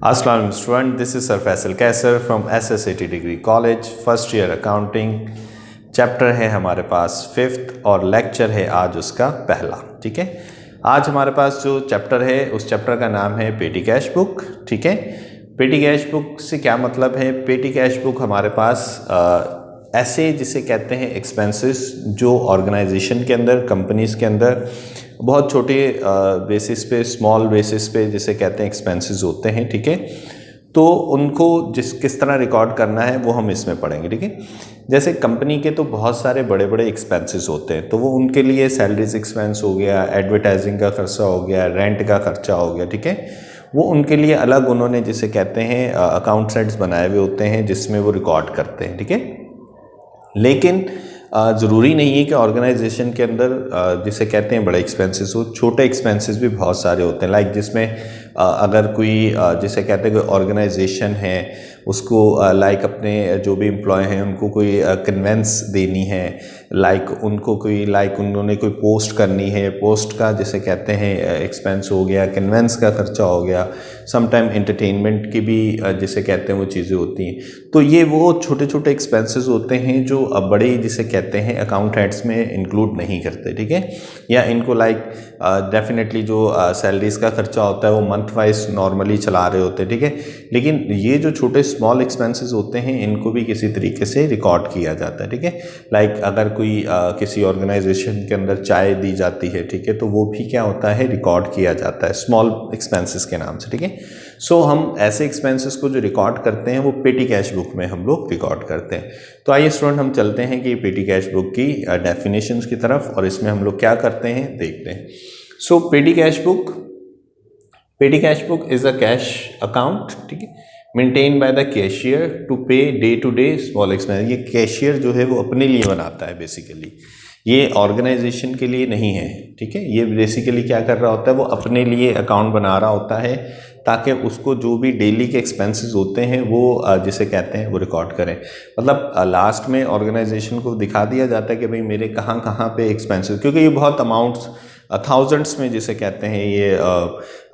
Assalamu alaikum student, this is Sir Faisal Kaisar from SSAT Degree College, first year accounting. Chapter है हमारे पास 5th और lecture है आज उसका पहला। ठीक है, आज हमारे पास जो चैप्टर है उस चैप्टर का नाम है पेटी कैश बुक। ठीक है, पेटी कैश बुक से क्या मतलब है? पेटी कैश बुक हमारे पास ऐसे जिसे कहते हैं एक्सपेंसेस जो ऑर्गेनाइजेशन के अंदर, कंपनीज़ के अंदर बहुत छोटे बेसिस पे, स्मॉल बेसिस पे जिसे कहते हैं एक्सपेंसेस होते हैं। ठीक है, तो उनको किस तरह रिकॉर्ड करना है वो हम इसमें पढ़ेंगे। ठीक है, जैसे कंपनी के तो बहुत सारे बड़े बड़े एक्सपेंसेस होते हैं, तो वो उनके लिए सैलरीज एक्सपेंस हो गया, एडवर्टाइजिंग का खर्चा हो गया, रेंट का खर्चा हो गया। ठीक है, वो उनके लिए अलग उन्होंने जिसे कहते हैं अकाउंट सेट्स बनाए हुए होते हैं जिसमें वो रिकॉर्ड करते हैं। ठीक है, लेकिन ज़रूरी नहीं है कि ऑर्गेनाइजेशन के अंदर जिसे कहते हैं बड़े एक्सपेंसेस हो, छोटे एक्सपेंसेस भी बहुत सारे होते हैं। लाइक जिसमें अगर कोई जिसे कहते हैं कोई ऑर्गेनाइजेशन है, उसको लाइक अपने जो भी एम्प्लॉय हैं उनको कोई कन्वेंस देनी है, लाइक उनको कोई उन्होंने कोई पोस्ट करनी है, पोस्ट का जिसे कहते हैं एक्सपेंस हो गया, कन्वेंस का खर्चा हो गया, समटाइम एंटरटेनमेंट की भी जिसे कहते हैं वो चीज़ें होती हैं। तो ये वो छोटे छोटे एक्सपेंसेस होते हैं जो बड़े जिसे कहते हैं अकाउंट हेड्स में इंक्लूड नहीं करते। ठीक है, या इनको डेफिनेटली जो सैलरीज का खर्चा होता है वो मंथ वाइज नॉर्मली चला रहे होते हैं। ठीक है, लेकिन ये जो छोटे स्मॉल एक्सपेंसेस होते हैं इनको भी किसी तरीके से रिकॉर्ड किया जाता है। ठीक है, लाइक अगर कोई किसी ऑर्गेनाइजेशन के अंदर चाय दी जाती है, ठीक है, तो वो भी क्या होता है, रिकॉर्ड किया जाता है स्मॉल एक्सपेंसेस के नाम से। ठीक है, सो हम ऐसे एक्सपेंसेस को जो रिकॉर्ड करते हैं वो पेटी कैश बुक में हम लोग रिकॉर्ड करते हैं। तो आइए स्टूडेंट, हम चलते हैं कि पेटी कैश बुक की डेफिनेशंस की तरफ और इसमें हम लोग क्या करते हैं देखते हैं। So petty cash book is a cash account, ठीक है, maintain by the cashier to pay day to day small expense. ये कैशियर जो है वो अपने लिए बनाता है बेसिकली, ये ऑर्गेनाइजेशन के लिए नहीं है। ठीक है, ये बेसिकली क्या कर रहा होता है, वो अपने लिए अकाउंट बना रहा होता है ताकि उसको जो भी डेली के एक्सपेंसेस होते हैं वो जिसे कहते हैं वो रिकॉर्ड करें। मतलब लास्ट में ऑर्गेनाइजेशन को दिखा दिया जाता है कि भाई मेरे कहाँ कहाँ पे एक्सपेंसेस, क्योंकि ये बहुत अमाउंट्स थाउजेंड्स में जिसे कहते हैं ये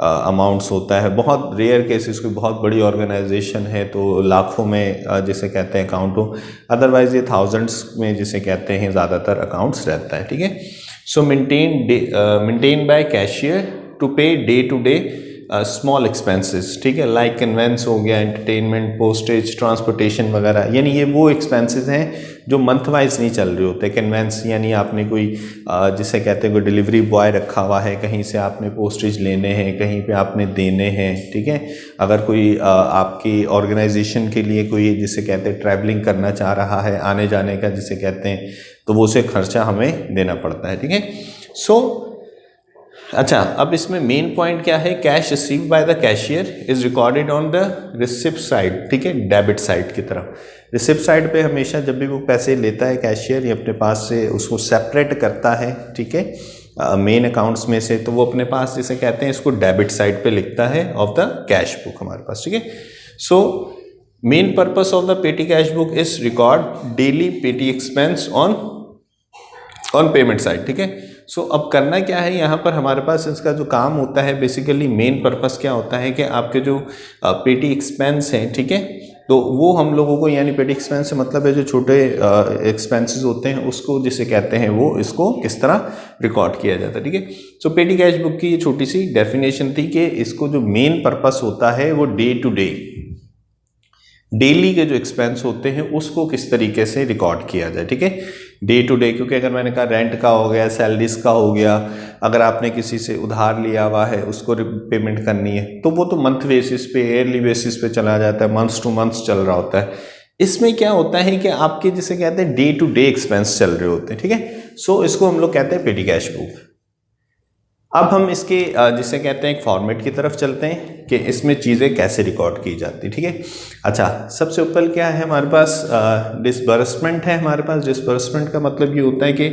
अमाउंट्स होता है। बहुत रेयर केसेस, कोई बहुत बड़ी ऑर्गेनाइजेशन है तो लाखों में जिसे कहते हैं अकाउंट हो, अदरवाइज ये थाउजेंड्स में जिसे कहते हैं ज़्यादातर अकाउंट्स रहता है। ठीक है, so maintain by cashier to pay day to day small expenses. ठीक है, लाइक कन्वेंस हो गया, एंटरटेनमेंट, पोस्टेज, ट्रांसपोर्टेशन वगैरह, यानी ये वो एक्सपेंसेस हैं जो मंथ वाइज नहीं चल रहे होते। कन्वेंस यानी आपने कोई जिसे कहते हैं कोई डिलीवरी बॉय रखा हुआ है, कहीं से आपने पोस्टेज लेने हैं, कहीं पे आपने देने हैं। ठीक है, अगर कोई आपकी ऑर्गेनाइजेशन के लिए कोई जिसे कहते हैं ट्रैवलिंग करना चाह रहा है, आने जाने का जिसे कहते हैं, तो वो उसे खर्चा हमें देना पड़ता है। ठीक है, सो अच्छा, अब इसमें मेन पॉइंट क्या है, cash received by the cashier is recorded on the receipt side. ठीक है, डेबिट साइड की तरफ, रिसिप्ट साइड पे हमेशा जब भी वो पैसे लेता है कैशियर, ये अपने पास से उसको सेपरेट करता है। ठीक है, मेन अकाउंट्स में से, तो वो अपने पास जिसे कहते हैं इसको डेबिट साइड पे लिखता है ऑफ द कैश बुक हमारे पास। ठीक है, so main purpose of the पेटी cash book is record daily पेटी एक्सपेंस ऑन पेमेंट साइड। ठीक है, सो अब करना क्या है यहाँ पर हमारे पास, इसका जो काम होता है बेसिकली मेन पर्पस क्या होता है कि आपके जो पेटी एक्सपेंस हैं, ठीक है, तो वो हम लोगों को, यानी पेटी एक्सपेंस से मतलब है जो छोटे एक्सपेंसेस होते हैं उसको जिसे कहते हैं वो इसको किस तरह रिकॉर्ड किया जाता है। ठीक है, सो पेटी कैश बुक की ये छोटी सी डेफिनेशन थी कि इसको जो मेन पर्पस होता है वो डे टू डे, डेली के जो एक्सपेंस होते हैं उसको किस तरीके से रिकॉर्ड किया जाए। ठीक है, डे टू डे, क्योंकि अगर मैंने कहा रेंट का हो गया, सैलरीज का हो गया, अगर आपने किसी से उधार लिया हुआ है उसको पेमेंट करनी है, तो वो तो मंथ बेसिस पे, ईयरली बेसिस पे चला जाता है, मंथ्स टू मंथ्स चल रहा होता है। इसमें क्या होता है कि आपके जिसे कहते हैं डे टू डे एक्सपेंस चल रहे होते हैं। ठीक है, सो इसको हम लोग कहते हैं पेटी कैश बुक। अब हम इसके जिसे कहते हैं एक फॉर्मेट की तरफ चलते हैं कि इसमें चीज़ें कैसे रिकॉर्ड की जाती। ठीक है, अच्छा, सबसे ऊपर क्या है हमारे पास, डिसबर्समेंट है हमारे पास। डिसबर्समेंट का मतलब ये होता है कि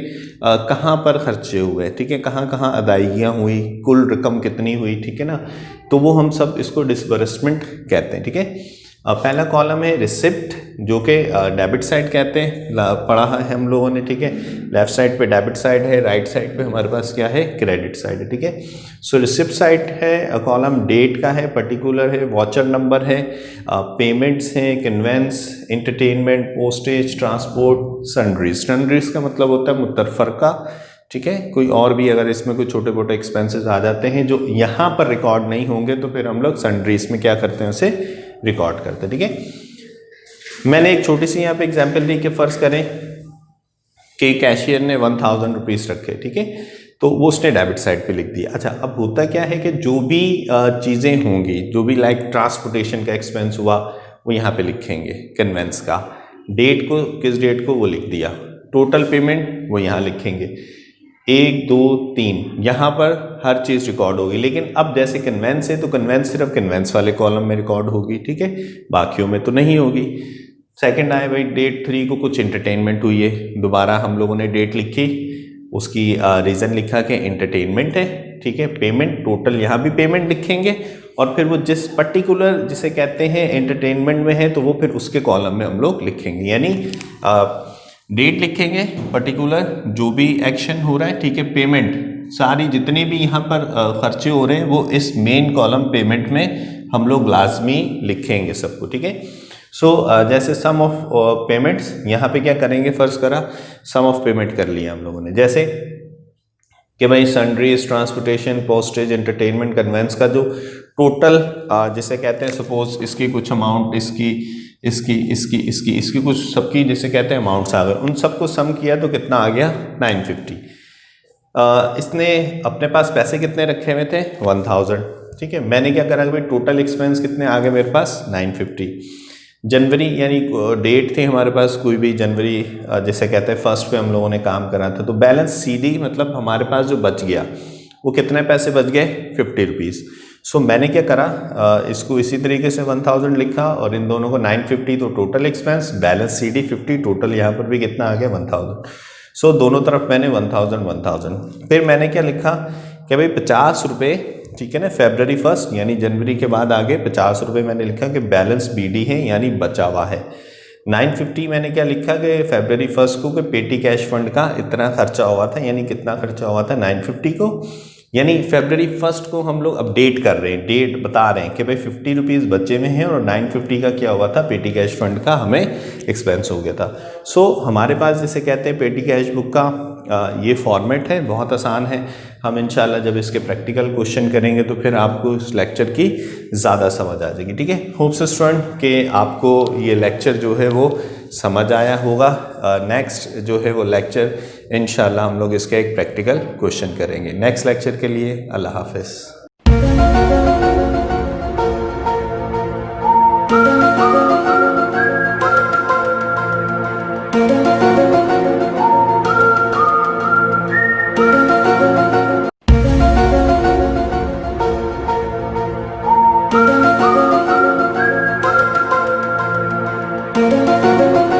कहाँ पर खर्चे हुए, ठीक है, कहाँ कहाँ अदायगियाँ हुई, कुल रकम कितनी हुई। ठीक है ना, तो वो हम सब इसको डिसबर्समेंट कहते हैं। ठीक है, पहला कॉलम है रिसिप्ट, जो कि डेबिट साइड कहते हैं, पढ़ा है हम लोगों ने, ठीक है। लेफ्ट साइड पे डेबिट साइड है, राइट साइड पे हमारे पास क्या है, क्रेडिट साइड है, ठीक है। सो रिसिप्ट साइड है, कॉलम डेट का है, पर्टिकुलर है, वाचर नंबर है, पेमेंट्स हैं, conveyance, entertainment, postage, transport, sundries. Sundries का मतलब होता है मुतरफरका, ठीक है। कोई और भी अगर इसमें कोई छोटे मोटे एक्सपेंसेस आ जाते हैं जो यहाँ पर रिकॉर्ड नहीं होंगे तो फिर हम लोग सन्ड्रीज में क्या करते हैं, उसे रिकॉर्ड करते हैं, ठीक है। मैंने एक छोटी सी यहाँ पे एग्जांपल दी कि फ़र्ज़ करें कि कैशियर ने 1000 रुपीज़ रखे, ठीक है, तो वो उसने डेबिट साइड पे लिख दिया। अच्छा, अब होता क्या है कि जो भी चीज़ें होंगी, जो भी लाइक ट्रांसपोर्टेशन का एक्सपेंस हुआ वो यहाँ पे लिखेंगे, कन्वेंस का, डेट को, किस डेट को वो लिख दिया, टोटल पेमेंट वो यहाँ लिखेंगे, 1 2 3 यहाँ पर हर चीज़ रिकॉर्ड होगी। लेकिन अब जैसे कन्वेंस है तो कन्वेंस सिर्फ कन्वेंस वाले कॉलम में रिकॉर्ड होगी, ठीक है, बाकियों में तो नहीं होगी। सेकंड आए भाई डेट 3 को कुछ एंटरटेनमेंट हुई है, दोबारा हम लोगों ने डेट लिखी, उसकी रीज़न लिखा कि एंटरटेनमेंट है, ठीक है। पेमेंट, टोटल यहाँ भी पेमेंट लिखेंगे और फिर वो जिस पर्टिकुलर जिसे कहते हैं एंटरटेनमेंट में है तो वो फिर उसके कॉलम में हम लोग लिखेंगे, यानी डेट लिखेंगे, पर्टिकुलर जो भी एक्शन हो रहा है, ठीक है, पेमेंट, सारी जितने भी यहाँ पर खर्चे हो रहे हैं वो इस मेन कॉलम पेमेंट में हम लोग लाजमी लिखेंगे सबको, ठीक है। सो जैसे सम ऑफ पेमेंट्स, यहाँ पे क्या करेंगे, फ़र्ज़ करा सम ऑफ पेमेंट कर लिया हम लोगों ने, जैसे कि भाई sundries, transportation, postage, entertainment, conveyance का जो टोटल जिसे कहते हैं, सपोज इसकी कुछ अमाउंट, इसकी कुछ सबकी जिसे कहते हैं अमाउंट्स आ गए, उन सबको सम किया तो कितना आ गया, 950। इसने अपने पास पैसे कितने रखे हुए थे, 1000, ठीक है। मैंने क्या करा, भाई टोटल एक्सपेंस कितने आ गए मेरे पास, 950। जनवरी यानी डेट थी हमारे पास, कोई भी जनवरी जिसे कहते हैं 1 पे हम लोगों ने काम करा था, तो बैलेंस CD मतलब हमारे पास जो बच गया वो कितने पैसे बच गए, 50 रुपीज़। सो मैंने क्या करा, इसको इसी तरीके से 1000 लिखा और इन दोनों को 950, तो total expense balance CD 50, total यहाँ पर भी कितना आ गया, 1000। सो दोनों तरफ मैंने 1000। फिर मैंने क्या लिखा कि भाई 50 रुपये, ठीक है ना, February 1 यानी जनवरी के बाद आगे 50 रुपये मैंने लिखा कि बैलेंस BD है, यानी बचा हुआ है। 950 मैंने क्या लिखा कि February 1 को कि पेटी कैश फंड का इतना खर्चा हुआ था, यानी कितना खर्चा हुआ था 950 को, यानी February 1 को हम लोग अपडेट कर रहे हैं, डेट बता रहे हैं कि भाई 50 रुपीज़ बचे में हैं और 950 का क्या हुआ था, पेटी कैश फंड का हमें एक्सपेंस हो गया था। सो हमारे पास जिसे कहते हैं पेटी कैश बुक का ये फॉर्मेट है, बहुत आसान है। हम इंशाल्लाह जब इसके प्रैक्टिकल क्वेश्चन करेंगे तो फिर आपको इस लेक्चर की ज़्यादा समझ आ जाएगी, ठीक है। होप्स स्टूडेंट कि आपको ये लेक्चर जो है वो समझ आया होगा। नेक्स्ट जो है वो लेक्चर इंशाल्लाह हम लोग इसका एक प्रैक्टिकल क्वेश्चन करेंगे। नेक्स्ट लेक्चर के लिए अल्लाह हाफ़िज़। Thank you.